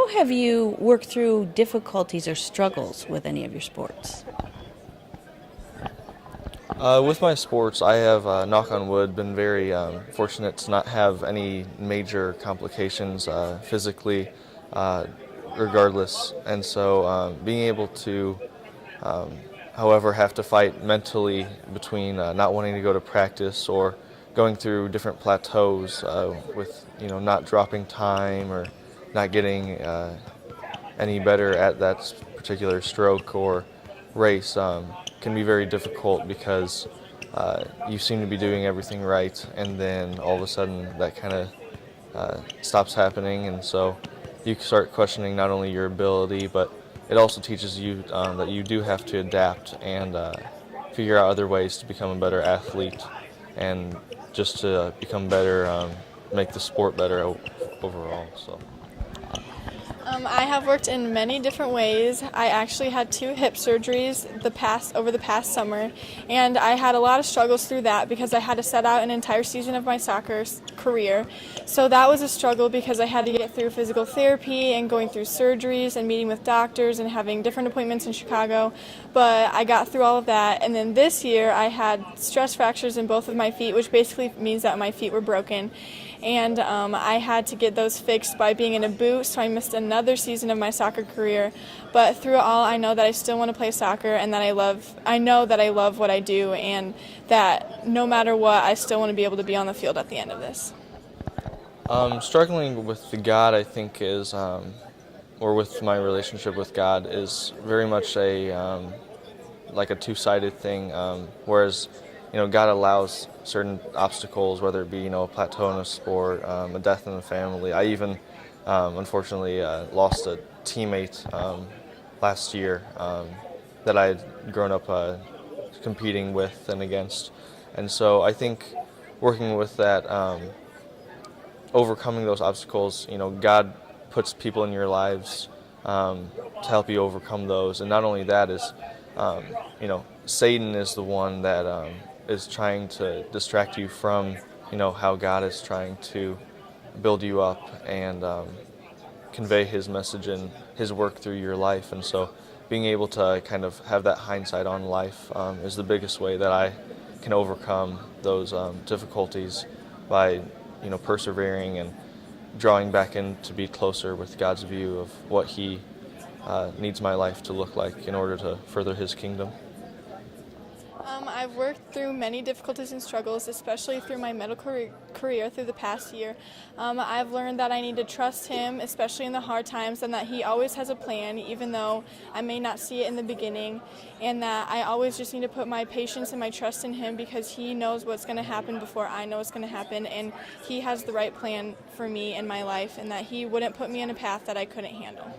How have you worked through difficulties or struggles with any of your sports? With my sports, I have, knock on wood, been very fortunate to not have any major complications physically, uh, regardless. And so being able to, um, however, have to fight mentally between not wanting to go to practice or going through different plateaus with, not dropping time or not getting any better at that particular stroke or race can be very difficult because you seem to be doing everything right, and then all of a sudden that kind of stops happening, and so you start questioning not only your ability, but it also teaches you that you do have to adapt and figure out other ways to become a better athlete and just to become better, make the sport better overall. So. I have worked in many different ways. I actually had 2 hip surgeries over the past summer, and I had a lot of struggles through that because I had to set out an entire season of my soccer career. So that was a struggle because I had to get through physical therapy and going through surgeries and meeting with doctors and having different appointments in Chicago. But I got through all of that, and then this year I had stress fractures in both of my feet, which basically means that my feet were broken. And I had to get those fixed by being in a boot, so I missed another season of my soccer career. But through it all, I know that I still want to play soccer, and that I know that I love what I do, and that no matter what, I still want to be able to be on the field at the end of this. Struggling with the God, I think, is, or with my relationship with God, is very much like a two-sided thing. Whereas, God allows certain obstacles, whether it be, a plateau in a sport, a death in the family. I even, unfortunately, lost a teammate last year that I had grown up competing with and against. And so I think working with that, overcoming those obstacles, God puts people in your lives to help you overcome those. And not only that is, Satan is the one that is trying to distract you from, how God is trying to build you up and convey his message and his work through your life. And so being able to kind of have that hindsight on life is the biggest way that I can overcome those difficulties by, persevering and drawing back in to be closer with God's view of what he needs my life to look like in order to further his kingdom. I've worked through many difficulties and struggles, especially through my medical career through the past year. I've learned that I need to trust him, especially in the hard times, and that he always has a plan, even though I may not see it in the beginning, and that I always just need to put my patience and my trust in him because he knows what's going to happen before I know what's going to happen, and he has the right plan for me in my life, and that he wouldn't put me in a path that I couldn't handle.